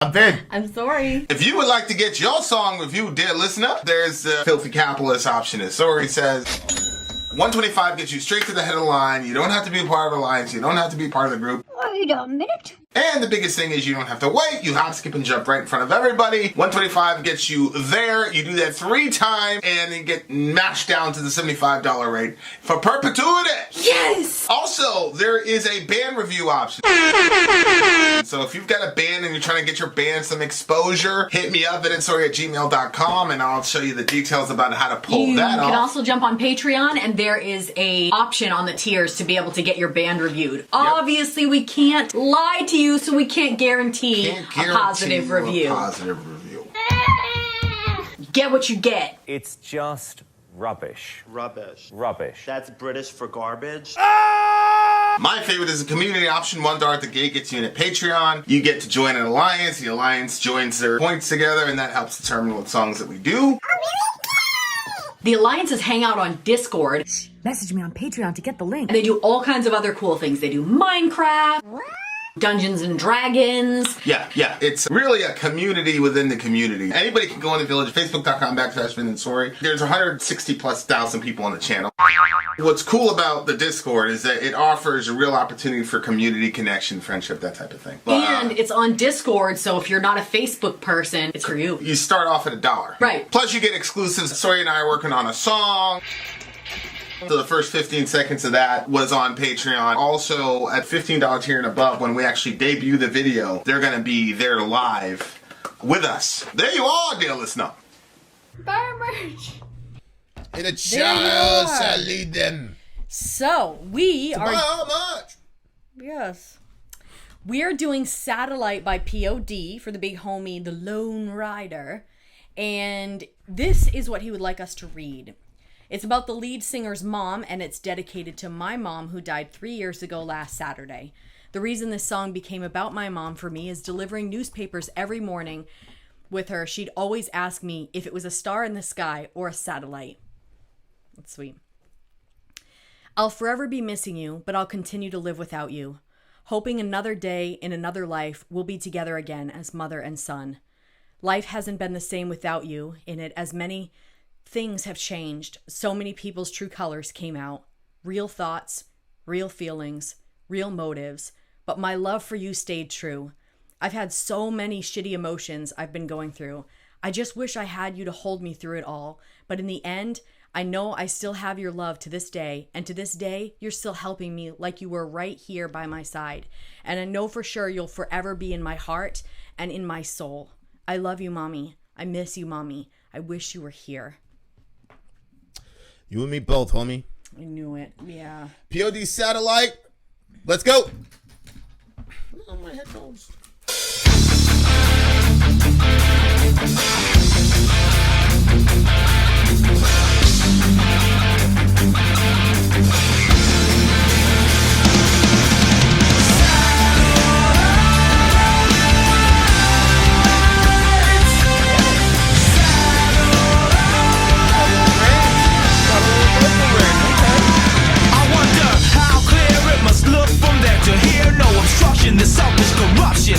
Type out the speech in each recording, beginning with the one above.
I'm Vin. I'm Sori. If you would like to get your song reviewed, dear listener, there's the filthy capitalist option. As Sori says, $125 gets you straight to the head of the line. You don't have to be a part of the alliance. You don't have to be part of the group. Wait a minute. And the biggest thing is you don't have to wait. You hop, skip, and jump right in front of everybody. $125 gets you there. You do that 3 times and then get mashed down to the $75 rate for perpetuity. Yes! Also, there is a band review option. So if you've got a band and you're trying to get your band some exposure, hit me up at vinsori@gmail.com and I'll show you the details about how to pull that off. You can also jump on Patreon and there is a option on the tiers to be able to get your band reviewed. Yep. Obviously, we can't lie to you, so we can't guarantee a positive review. Get what you get. It's just rubbish. Rubbish. Rubbish. That's British for garbage. My favorite is the community option. $1 at the gate gets you in a Patreon. You get to join an alliance. The alliance joins their points together, and that helps determine what songs that we do. The alliances hang out on Discord. Message me on Patreon to get the link. And they do all kinds of other cool things. They do Minecraft, Dungeons and Dragons. Yeah. It's really a community within the community. Anybody can go in the village, facebook.com/Vin and Sori. There's 160,000+ people on the channel. What's cool about the Discord is that it offers a real opportunity for community connection, friendship, that type of thing. And it's on Discord, so if you're not a Facebook person, it's for you. You start off at $1. Right. Plus you get exclusives. Sori and I are working on a song. So the first 15 seconds of that was on Patreon. Also, at $15 tier and above, when we actually debut the video, they're going to be there live with us. There you are, dear listener. Buy merch. In a child shall lead them. So, we are... How much? Yes. We are doing Satallite by POD for the big homie, the Lone Rider. And this is what he would like us to read. It's about the lead singer's mom, and it's dedicated to my mom, who died 3 years ago last Saturday. The reason this song became about my mom for me is delivering newspapers every morning with her. She'd always ask me if it was a star in the sky or a satellite. That's sweet. I'll forever be missing you, but I'll continue to live without you. Hoping another day in another life we'll be together again as mother and son. Life hasn't been the same without you in it, as many things have changed. So many people's true colors came out. Real thoughts, real feelings, real motives. But my love for you stayed true. I've had so many shitty emotions I've been going through. I just wish I had you to hold me through it all. But in the end, I know I still have your love to this day. And to this day, you're still helping me like you were right here by my side. And I know for sure you'll forever be in my heart and in my soul. I love you, Mommy. I miss you, Mommy. I wish you were here. You and me both, homie. I knew it. Yeah. POD-Satallite. Let's go. Oh, my headphones. The selfish corruption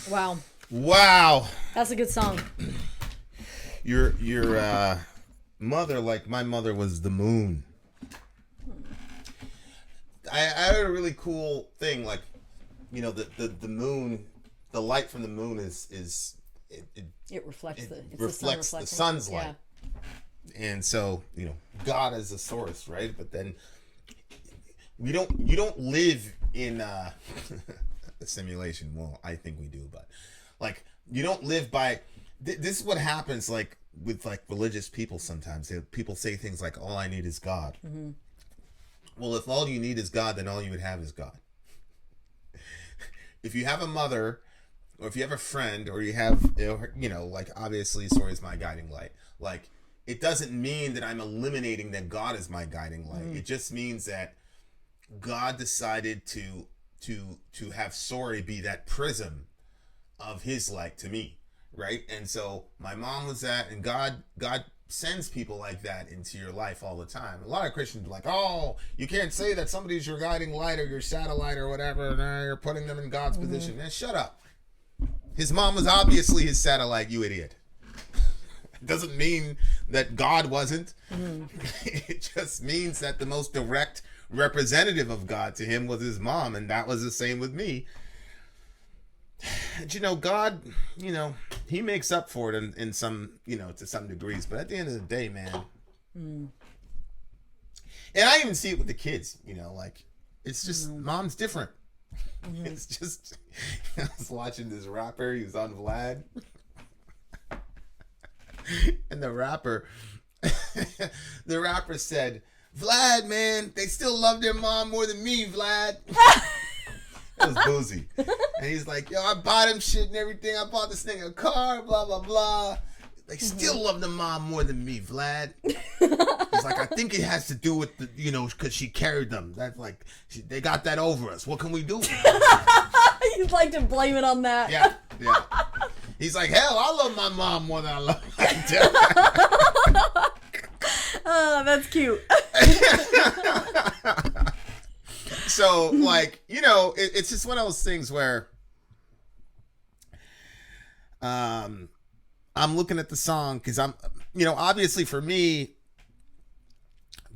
Wow. Wow. That's a good song. Your mother, like my mother, was the moon. I heard a really cool thing, like, you know, the moon, the light from the moon It reflects the sun's light. And so, you know, God is the source, right? But then you don't live in a simulation. Well, I think we do, but like you don't live by this is what happens like with like religious people sometimes. People say things like, all I need is God. Mm-hmm. Well, if all you need is God, then all you would have is God. If you have a mother, or if you have a friend, or you have, you know, like obviously Sori is my guiding light. Like, it doesn't mean that I'm eliminating that God is my guiding light. It just means that God decided to have Sori be that prism of his light to me, right? And so my mom was that, and God sends people like that into your life all the time. A lot of Christians are like, oh, you can't say that somebody's your guiding light or your satellite or whatever, and you're putting them in God's position. Man, shut up. His mom was obviously his satellite, you idiot. Doesn't mean that God wasn't. It just means that the most direct representative of God to him was his mom, and that was the same with me. And, you know, God, you know, he makes up for it in some, you know, to some degrees, but at the end of the day, man, and I even see it with the kids, you know, like, it's just, mom's different. It's just, I was watching this rapper, he was on Vlad. And the rapper said, Vlad, man, they still love their mom more than me, Vlad. It was Boozy. And he's like, yo, I bought him shit and everything. I bought this nigga a car, blah, blah, blah. They still love the mom more than me, Vlad. He's like, I think it has to do with the, you know, because she carried them. That's like, they got that over us. What can we do? You'd like to blame it on that. Yeah. He's like, hell, I love my mom more than I love my dad. Oh, that's cute. So, like, you know, it's just one of those things where I'm looking at the song because I'm, you know, obviously for me,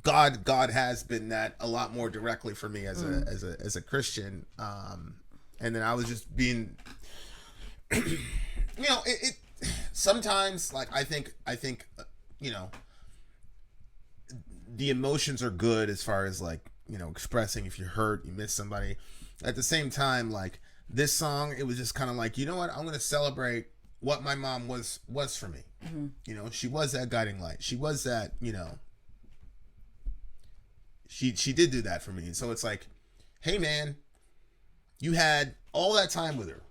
God has been that a lot more directly for me as a Christian. And then I was just being, you know, it sometimes, like, I think, you know, the emotions are good as far as, like, you know, expressing if you're hurt, you miss somebody. At the same time, like, this song, it was just kind of like, you know what, I'm going to celebrate what my mom was for me. You know, she was that guiding light. She was that, you know, she did do that for me. So it's like, hey, man, you had all that time with her.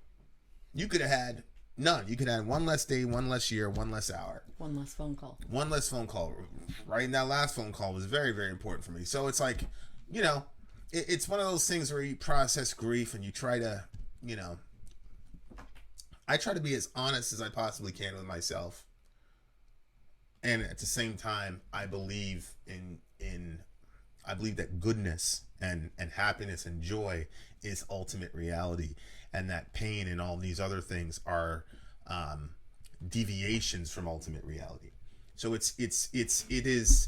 You could have had none. You could have had one less day, one less year, one less hour. One less phone call. Right? And that last phone call was very, very important for me. So it's like, you know, it's one of those things where you process grief and you try to, you know, I try to be as honest as I possibly can with myself. And at the same time, I believe I believe that goodness and happiness and joy is ultimate reality, and that pain and all these other things are deviations from ultimate reality. So it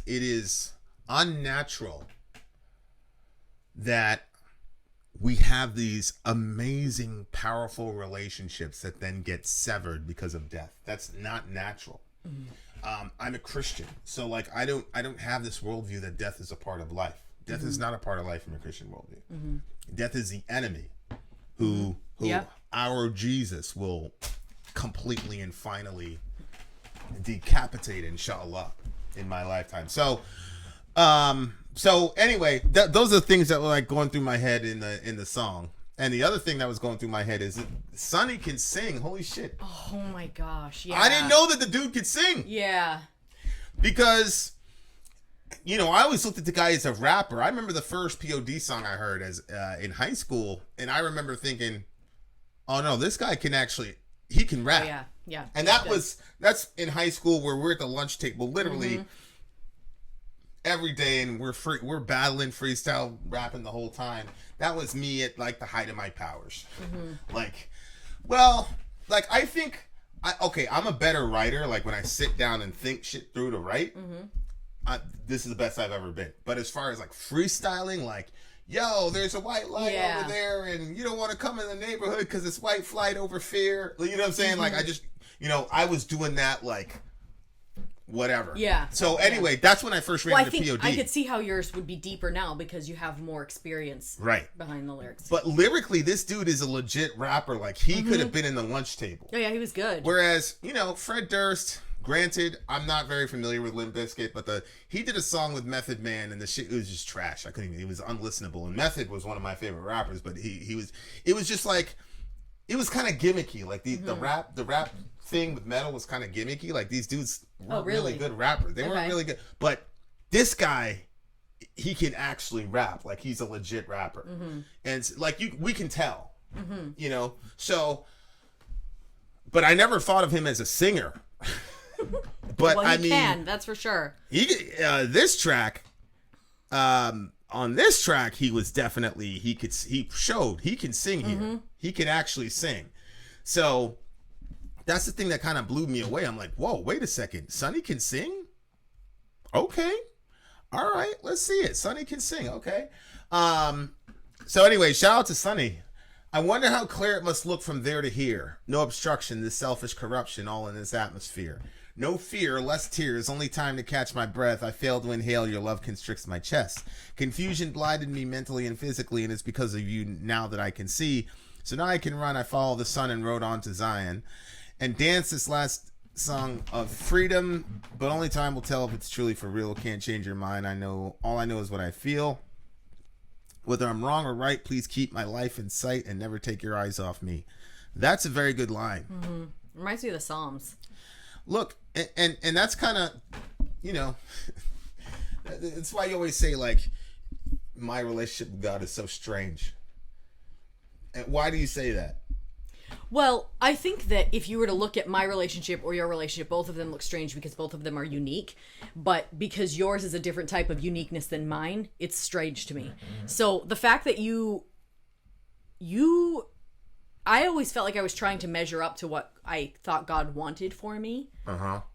is unnatural that we have these amazing, powerful relationships that then get severed because of death. That's not natural. I'm a Christian, so like I don't have this worldview that death is a part of life. Death is not a part of life from a Christian worldview. Death is the enemy who our Jesus will completely and finally decapitate, inshallah, in my lifetime. So anyway, those are things that were like going through my head in the song. And the other thing that was going through my head is that Sonny can sing. Holy shit. Oh my gosh. Yeah. I didn't know that the dude could sing. Yeah. Because, you know, I always looked at the guy as a rapper. I remember the first POD song I heard as in high school. And I remember thinking, oh no, this guy can actually, he can rap. Oh, yeah. Yeah. And that's in high school where we're at the lunch table literally every day, and we're battling freestyle rapping the whole time. That was me at like the height of my powers. Like, well, like I think I'm a better writer. Like when I sit down and think shit through to write, this is the best I've ever been. But as far as like freestyling, like, yo, there's a white light over there, and you don't want to come in the neighborhood because it's white flight over fear. You know what I'm saying? Like I just, I was doing that like whatever. Yeah. So anyway, that's when I first ran into POD. I could see how yours would be deeper now because you have more experience behind the lyrics. But lyrically, this dude is a legit rapper. Like he could have been in the lunch table. Oh yeah, he was good. Whereas, Fred Durst, granted, I'm not very familiar with Limp Bizkit, but he did a song with Method Man, and the shit, it was just trash. I couldn't even, it was unlistenable. And Method was one of my favorite rappers, but it was just like, it was kind of gimmicky. Like the rap thing with metal was kind of gimmicky. Like these dudes weren't really good rappers. They weren't really good. But this guy, he can actually rap. Like he's a legit rapper. And like we can tell, so, but I never thought of him as a singer. But well, he can, that's for sure. This track, on this track, he was definitely, he showed he can sing here. He can actually sing. So that's the thing that kind of blew me away. I'm like, whoa, wait a second. Sonny can sing? Okay. All right, let's see it. Sonny can sing. Okay. So anyway, shout out to Sonny. I wonder how clear it must look from there to here. No obstruction, this selfish corruption, all in this atmosphere. No fear, less tears, only time to catch my breath. I fail to inhale, your love constricts my chest. Confusion blinded me mentally and physically, and it's because of you now that I can see. So now I can run, I follow the sun and rode on to Zion. And dance this last song of freedom, but only time will tell if it's truly for real. Can't change your mind. All I know is what I feel. Whether I'm wrong or right, please keep my life in sight and never take your eyes off me. That's a very good line. Reminds me of the Psalms. Look, and that's kind of, it's why you always say, like, my relationship with God is so strange. And why do you say that? Well, I think that if you were to look at my relationship or your relationship, both of them look strange because both of them are unique. But because yours is a different type of uniqueness than mine, it's strange to me. So the fact that I always felt like I was trying to measure up to what I thought God wanted for me.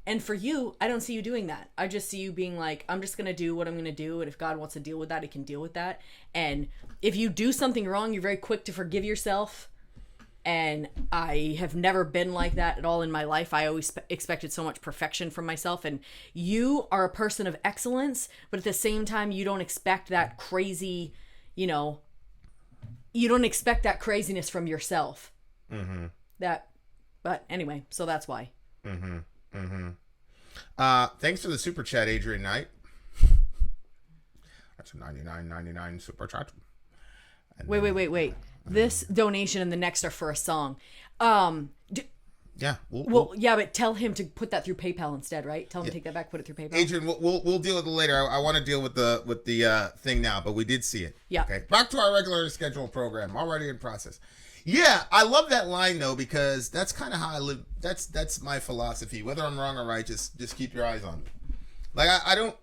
And for you, I don't see you doing that. I just see you being like, I'm just going to do what I'm going to do. And if God wants to deal with that, he can deal with that. And if you do something wrong, you're very quick to forgive yourself. And I have never been like that at all in my life. I always expected so much perfection from myself. And you are a person of excellence, but at the same time, you don't expect that crazy, you don't expect that craziness from yourself. But anyway, so that's why. Thanks for the super chat, Adrian Knight. That's a $99.99 super chat. And Wait. This donation and the next are for a song. Yeah. But tell him to put that through PayPal instead, right? Tell him to take that back, put it through PayPal. Adrian, we'll deal with it later. I want to deal with the thing now, but we did see it. Yeah. Okay. Back to our regular scheduled program, already in process. Yeah, I love that line though, because that's kind of how I live. That's my philosophy. Whether I'm wrong or right, just keep your eyes on me. Like I don't,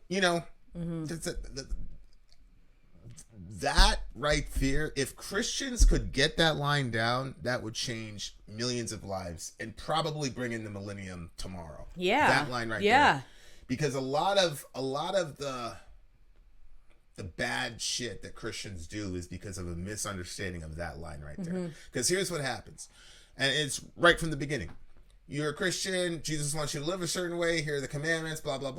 that right there, if Christians could get that line down, that would change millions of lives and probably bring in the millennium tomorrow. Yeah. That line right there. Because a lot of the bad shit that Christians do is because of a misunderstanding of that line right there. Because here's what happens. And it's right from the beginning. You're a Christian, Jesus wants you to live a certain way, here are the commandments, blah, blah, blah.